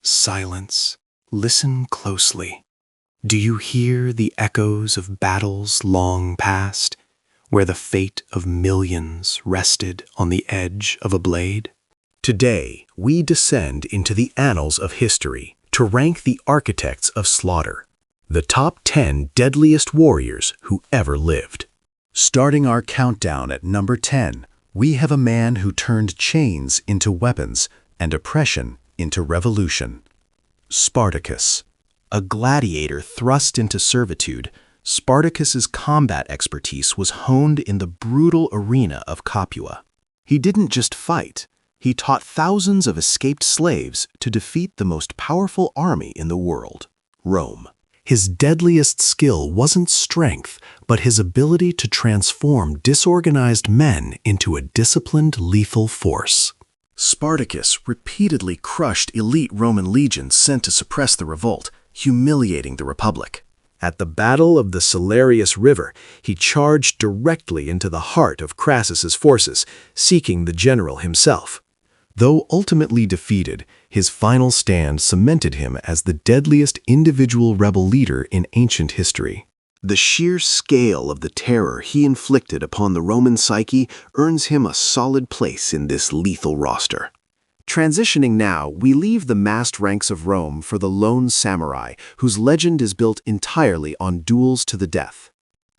Silence. Listen closely. Do you hear the echoes of battles long past, where the fate of millions rested on the edge of a blade? Today, we descend into the annals of history to rank the architects of slaughter, the top 10 deadliest warriors who ever lived. Starting our countdown at number 10, we have a man who turned chains into weapons and oppression into revolution. Spartacus. A gladiator thrust into servitude, Spartacus's combat expertise was honed in the brutal arena of Capua. He didn't just fight, he taught thousands of escaped slaves to defeat the most powerful army in the world, Rome. His deadliest skill wasn't strength, but his ability to transform disorganized men into a disciplined, lethal force. Spartacus repeatedly crushed elite Roman legions sent to suppress the revolt, humiliating the Republic. At the Battle of the Salarius River, he charged directly into the heart of Crassus's forces, seeking the general himself. Though ultimately defeated, his final stand cemented him as the deadliest individual rebel leader in ancient history. The sheer scale of the terror he inflicted upon the Roman psyche earns him a solid place in this lethal roster. Transitioning now, we leave the massed ranks of Rome for the lone samurai, whose legend is built entirely on duels to the death.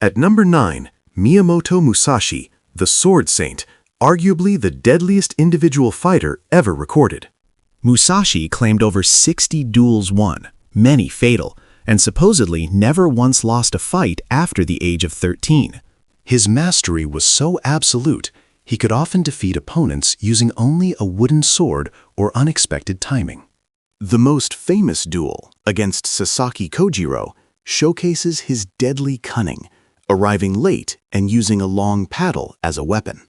At number 9, Miyamoto Musashi, the Sword Saint, arguably the deadliest individual fighter ever recorded. Musashi claimed over 60 duels won, many fatal, and supposedly never once lost a fight after the age of 13. His mastery was so absolute, he could often defeat opponents using only a wooden sword or unexpected timing. The most famous duel, against Sasaki Kojiro, showcases his deadly cunning, arriving late and using a long paddle as a weapon.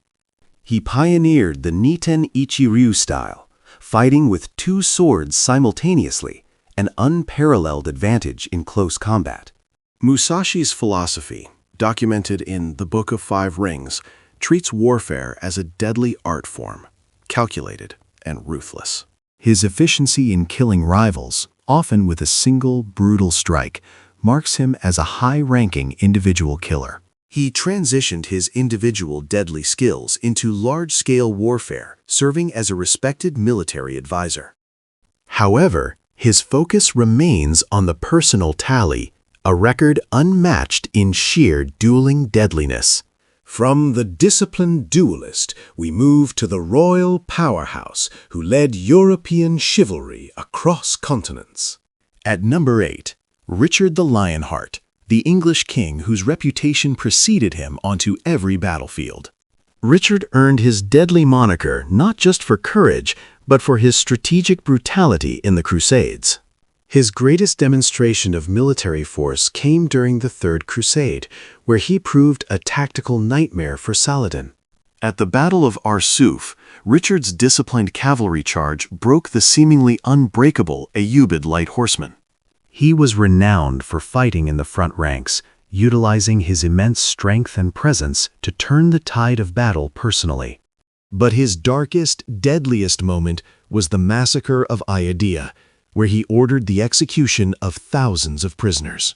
He pioneered the Niten Ichi-ryu style, fighting with 2 swords simultaneously, an unparalleled advantage in close combat. Musashi's philosophy, documented in The Book of Five Rings, treats warfare as a deadly art form, calculated and ruthless. His efficiency in killing rivals, often with a single brutal strike, marks him as a high-ranking individual killer. He transitioned his individual deadly skills into large-scale warfare, serving as a respected military advisor. However, his focus remains on the personal tally, a record unmatched in sheer dueling deadliness. From the disciplined duelist, we move to the royal powerhouse who led European chivalry across continents. At number 8, Richard the Lionheart, the English king whose reputation preceded him onto every battlefield. Richard earned his deadly moniker not just for courage, but for his strategic brutality in the Crusades. His greatest demonstration of military force came during the Third Crusade, where he proved a tactical nightmare for Saladin. At the Battle of Arsuf, Richard's disciplined cavalry charge broke the seemingly unbreakable Ayyubid light horsemen. He was renowned for fighting in the front ranks, utilizing his immense strength and presence to turn the tide of battle personally. But his darkest, deadliest moment was the massacre of Ayodhya, where he ordered the execution of thousands of prisoners.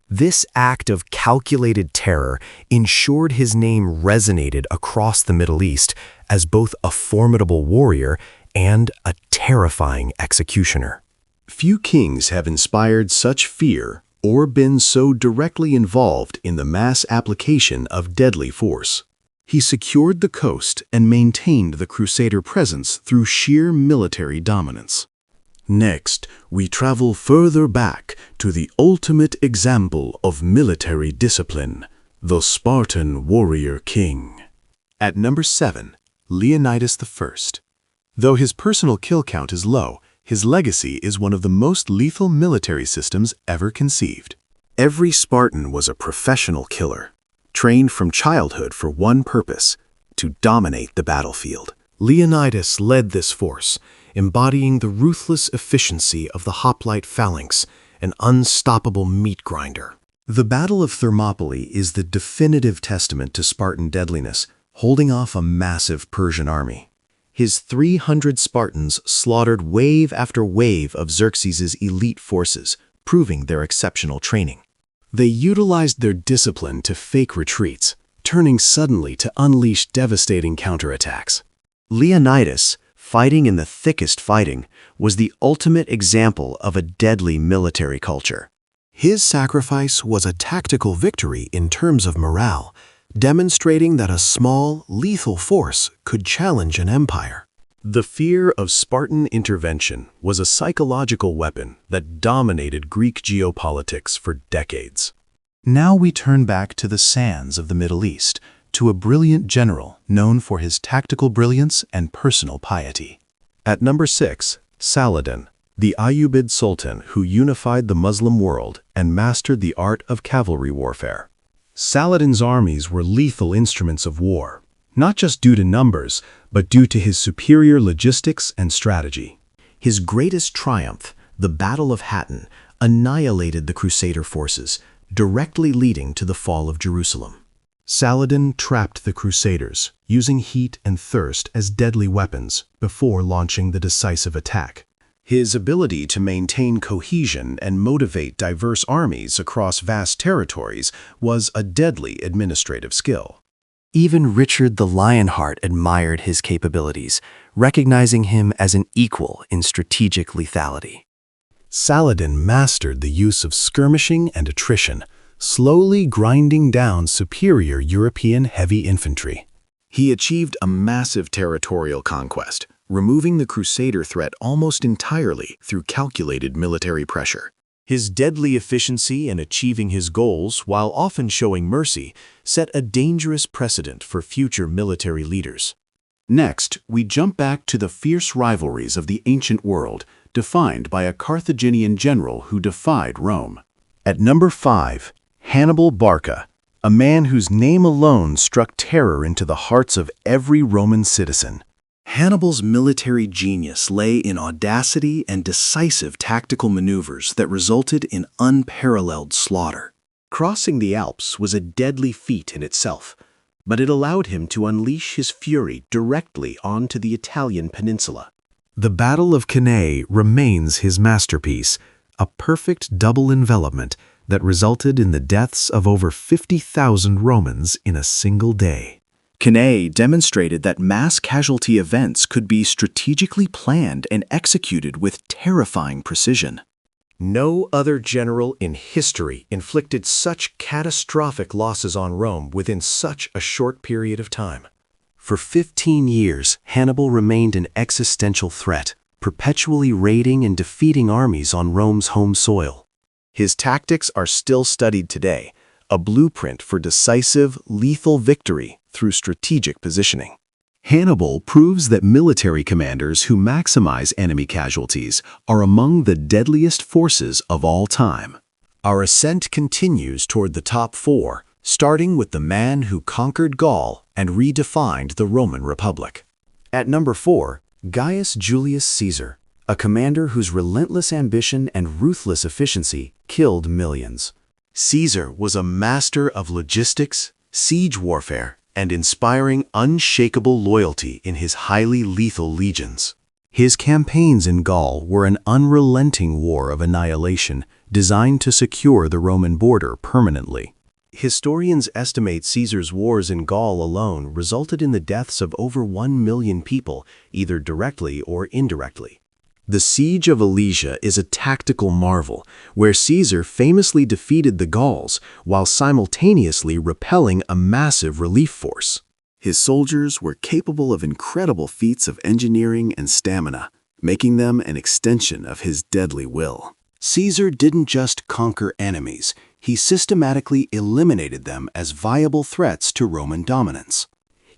This act of calculated terror ensured his name resonated across the Middle East as both a formidable warrior and a terrifying executioner. Few kings have inspired such fear or been so directly involved in the mass application of deadly force. He secured the coast and maintained the Crusader presence through sheer military dominance. Next, we travel further back to the ultimate example of military discipline, the Spartan warrior king. At number 7, Leonidas I. Though his personal kill count is low, his legacy is one of the most lethal military systems ever conceived. Every Spartan was a professional killer, trained from childhood for one purpose: to dominate the battlefield. Leonidas led this force, embodying the ruthless efficiency of the hoplite phalanx, an unstoppable meat grinder. The Battle of Thermopylae is the definitive testament to Spartan deadliness, holding off a massive Persian army. His 300 Spartans slaughtered wave after wave of Xerxes' elite forces, proving their exceptional training. They utilized their discipline to fake retreats, turning suddenly to unleash devastating counterattacks. Leonidas, fighting in the thickest fighting, was the ultimate example of a deadly military culture. His sacrifice was a tactical victory in terms of morale, demonstrating that a small, lethal force could challenge an empire. The fear of Spartan intervention was a psychological weapon that dominated Greek geopolitics for decades. Now we turn back to the sands of the Middle East, to a brilliant general known for his tactical brilliance and personal piety. At number 6, Saladin, the Ayyubid Sultan who unified the Muslim world and mastered the art of cavalry warfare. Saladin's armies were lethal instruments of war, not just due to numbers, but due to his superior logistics and strategy. His greatest triumph, the Battle of Hattin, annihilated the Crusader forces, directly leading to the fall of Jerusalem. Saladin trapped the Crusaders, using heat and thirst as deadly weapons before launching the decisive attack. His ability to maintain cohesion and motivate diverse armies across vast territories was a deadly administrative skill. Even Richard the Lionheart admired his capabilities, recognizing him as an equal in strategic lethality. Saladin mastered the use of skirmishing and attrition, slowly grinding down superior European heavy infantry. He achieved a massive territorial conquest, removing the Crusader threat almost entirely through calculated military pressure. His deadly efficiency in achieving his goals, while often showing mercy, set a dangerous precedent for future military leaders. Next, we jump back to the fierce rivalries of the ancient world, defined by a Carthaginian general who defied Rome. At number 5, Hannibal Barca, a man whose name alone struck terror into the hearts of every Roman citizen. Hannibal's military genius lay in audacity and decisive tactical maneuvers that resulted in unparalleled slaughter. Crossing the Alps was a deadly feat in itself, but it allowed him to unleash his fury directly onto the Italian peninsula. The Battle of Cannae remains his masterpiece, a perfect double envelopment that resulted in the deaths of over 50,000 Romans in a single day. Cannae demonstrated that mass casualty events could be strategically planned and executed with terrifying precision. No other general in history inflicted such catastrophic losses on Rome within such a short period of time. For 15 years, Hannibal remained an existential threat, perpetually raiding and defeating armies on Rome's home soil. His tactics are still studied today, a blueprint for decisive, lethal victory through strategic positioning. Hannibal proves that military commanders who maximize enemy casualties are among the deadliest forces of all time. Our ascent continues toward the top 4, starting with the man who conquered Gaul and redefined the Roman Republic. At number 4, Gaius Julius Caesar, a commander whose relentless ambition and ruthless efficiency killed millions. Caesar was a master of logistics, siege warfare, and inspiring unshakable loyalty in his highly lethal legions. His campaigns in Gaul were an unrelenting war of annihilation designed to secure the Roman border permanently. Historians estimate Caesar's wars in Gaul alone resulted in the deaths of over 1 million people, either directly or indirectly. The Siege of Alesia is a tactical marvel, where Caesar famously defeated the Gauls while simultaneously repelling a massive relief force. His soldiers were capable of incredible feats of engineering and stamina, making them an extension of his deadly will. Caesar didn't just conquer enemies, he systematically eliminated them as viable threats to Roman dominance.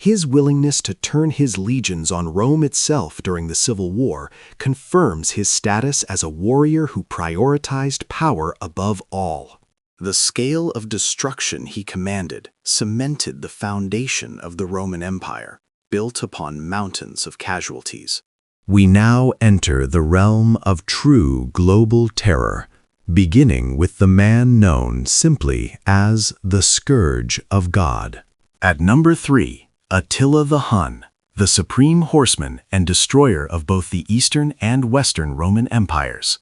His willingness to turn his legions on Rome itself during the Civil War confirms his status as a warrior who prioritized power above all. The scale of destruction he commanded cemented the foundation of the Roman Empire, built upon mountains of casualties. We now enter the realm of true global terror, beginning with the man known simply as the Scourge of God. At number 3, Attila the Hun, the supreme horseman and destroyer of both the Eastern and Western Roman empires.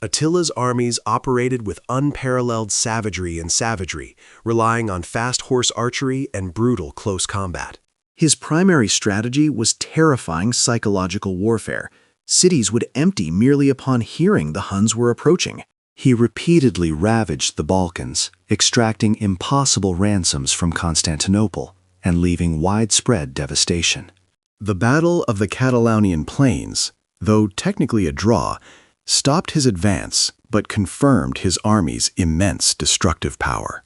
Attila's armies operated with unparalleled savagery, relying on fast horse archery and brutal close combat. His primary strategy was terrifying psychological warfare. Cities would empty merely upon hearing the Huns were approaching. He repeatedly ravaged the Balkans, extracting impossible ransoms from Constantinople and leaving widespread devastation. The Battle of the Catalonian Plains, though technically a draw, stopped his advance but confirmed his army's immense destructive power.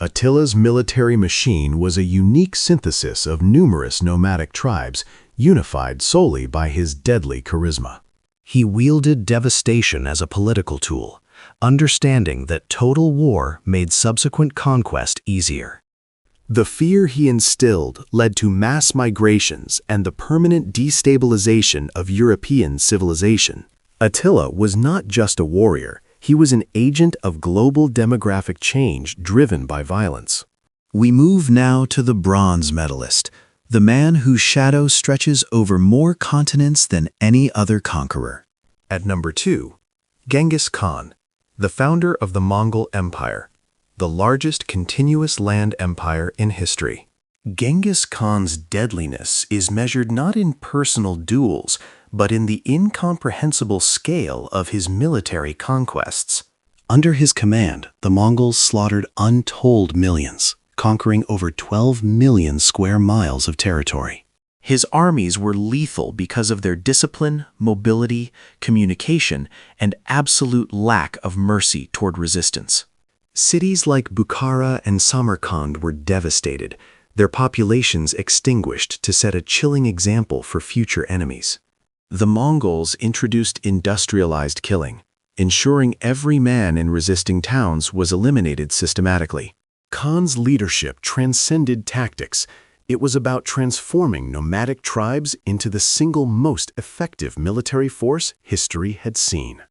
Attila's military machine was a unique synthesis of numerous nomadic tribes, unified solely by his deadly charisma. He wielded devastation as a political tool, understanding that total war made subsequent conquest easier. The fear he instilled led to mass migrations and the permanent destabilization of European civilization. Attila was not just a warrior, he was an agent of global demographic change driven by violence. We move now to the bronze medalist, the man whose shadow stretches over more continents than any other conqueror. At number 2, Genghis Khan, the founder of the Mongol Empire, the largest continuous land empire in history. Genghis Khan's deadliness is measured not in personal duels, but in the incomprehensible scale of his military conquests. Under his command, the Mongols slaughtered untold millions, conquering over 12 million square miles of territory. His armies were lethal because of their discipline, mobility, communication, and absolute lack of mercy toward resistance. Cities like Bukhara and Samarkand were devastated, their populations extinguished to set a chilling example for future enemies. The Mongols introduced industrialized killing, ensuring every man in resisting towns was eliminated systematically. Khan's leadership transcended tactics. It was about transforming nomadic tribes into the single most effective military force history had seen.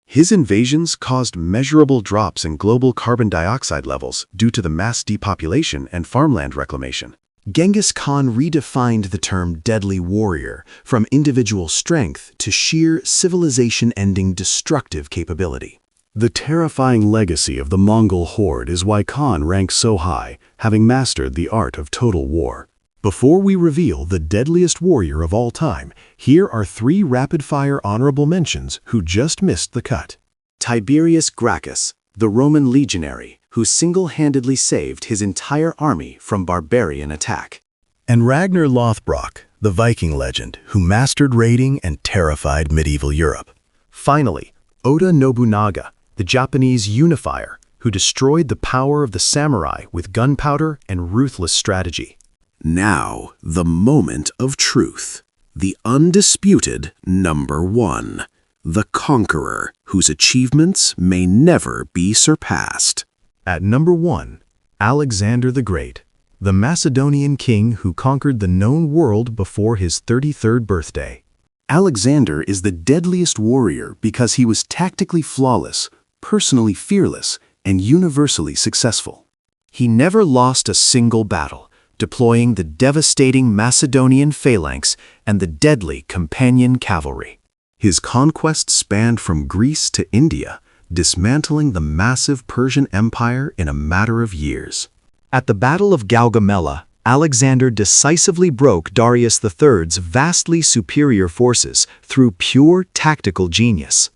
His invasions caused measurable drops in global carbon dioxide levels due to the mass depopulation and farmland reclamation. Genghis Khan redefined the term deadly warrior from individual strength to sheer civilization-ending destructive capability. The terrifying legacy of the Mongol horde is why Khan ranks so high, having mastered the art of total war. Before we reveal the deadliest warrior of all time, here are 3 rapid-fire honorable mentions who just missed the cut. Tiberius Gracchus, the Roman legionary, who single-handedly saved his entire army from barbarian attack. And Ragnar Lothbrok, the Viking legend, who mastered raiding and terrified medieval Europe. Finally, Oda Nobunaga, the Japanese unifier, who destroyed the power of the samurai with gunpowder and ruthless strategy. Now, the moment of truth. The undisputed number 1. The conqueror, whose achievements may never be surpassed. At number 1, Alexander the Great, the Macedonian king who conquered the known world before his 33rd birthday. Alexander is the deadliest warrior because he was tactically flawless, personally fearless, and universally successful. He never lost a single battle, deploying the devastating Macedonian phalanx and the deadly companion cavalry. His conquests spanned from Greece to India, dismantling the massive Persian Empire in a matter of years. At the Battle of Gaugamela, Alexander decisively broke Darius III's vastly superior forces through pure tactical genius.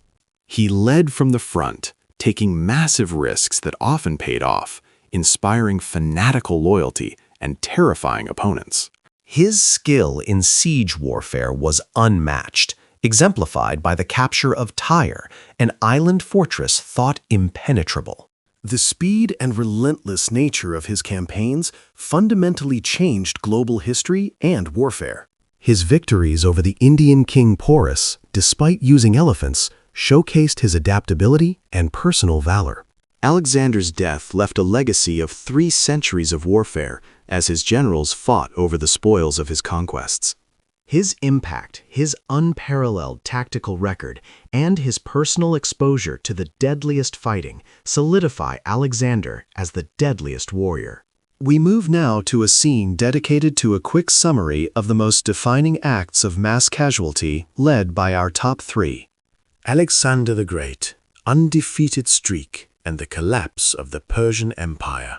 He led from the front, taking massive risks that often paid off, inspiring fanatical loyalty and terrifying opponents. His skill in siege warfare was unmatched, exemplified by the capture of Tyre, an island fortress thought impenetrable. The speed and relentless nature of his campaigns fundamentally changed global history and warfare. His victories over the Indian king Porus, despite using elephants, showcased his adaptability and personal valor. Alexander's death left a legacy of 3 centuries of warfare as his generals fought over the spoils of his conquests. His impact, his unparalleled tactical record, and his personal exposure to the deadliest fighting solidify Alexander as the deadliest warrior. We move now to a scene dedicated to a quick summary of the most defining acts of mass casualty led by our top three. Alexander the Great, undefeated streak, and the collapse of the Persian Empire.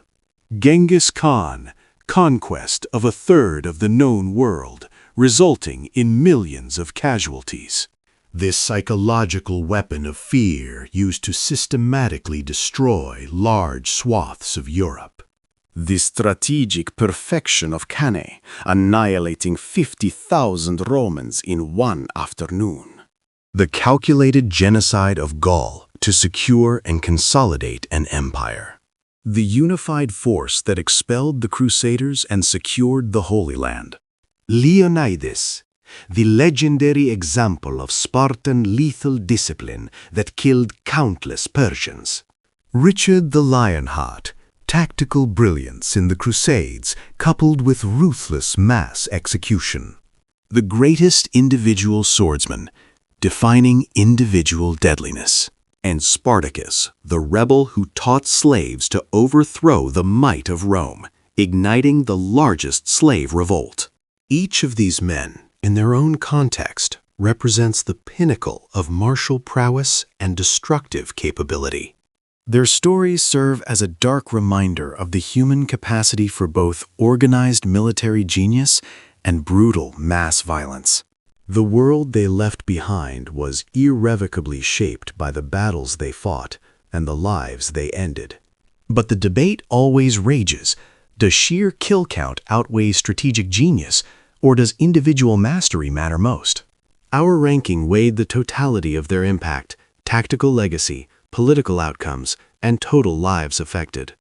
Genghis Khan, conquest of a third of the known world, resulting in millions of casualties. This psychological weapon of fear used to systematically destroy large swaths of Europe. The strategic perfection of Cannae, annihilating 50,000 Romans in one afternoon. The calculated genocide of Gaul to secure and consolidate an empire. The unified force that expelled the Crusaders and secured the Holy Land. Leonidas, the legendary example of Spartan lethal discipline that killed countless Persians. Richard the Lionheart, tactical brilliance in the Crusades coupled with ruthless mass execution. The greatest individual swordsman, defining individual deadliness. And Spartacus, the rebel who taught slaves to overthrow the might of Rome, igniting the largest slave revolt. Each of these men, in their own context, represents the pinnacle of martial prowess and destructive capability. Their stories serve as a dark reminder of the human capacity for both organized military genius and brutal mass violence. The world they left behind was irrevocably shaped by the battles they fought and the lives they ended. But the debate always rages. Does sheer kill count outweigh strategic genius, or does individual mastery matter most? Our ranking weighed the totality of their impact, tactical legacy, political outcomes, and total lives affected.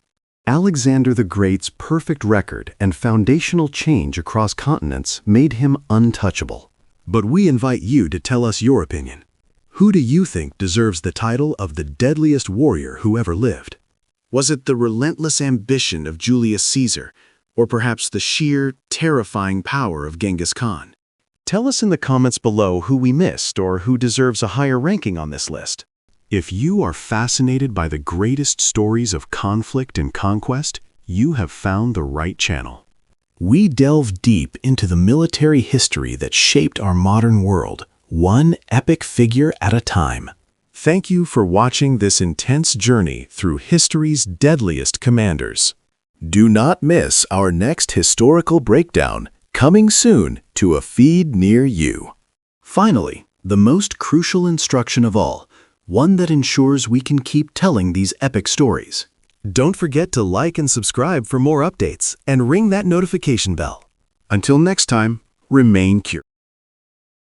Alexander the Great's perfect record and foundational change across continents made him untouchable. But we invite you to tell us your opinion. Who do you think deserves the title of the deadliest warrior who ever lived? Was it the relentless ambition of Julius Caesar, or perhaps the sheer, terrifying power of Genghis Khan? Tell us in the comments below who we missed or who deserves a higher ranking on this list. If you are fascinated by the greatest stories of conflict and conquest, you have found the right channel. We delve deep into the military history that shaped our modern world, one epic figure at a time. Thank you for watching this intense journey through history's deadliest commanders. Do not miss our next historical breakdown, coming soon to a feed near you. Finally, the most crucial instruction of all, one that ensures we can keep telling these epic stories. Don't forget to like and subscribe for more updates and ring that notification bell. Until next time, remain curious.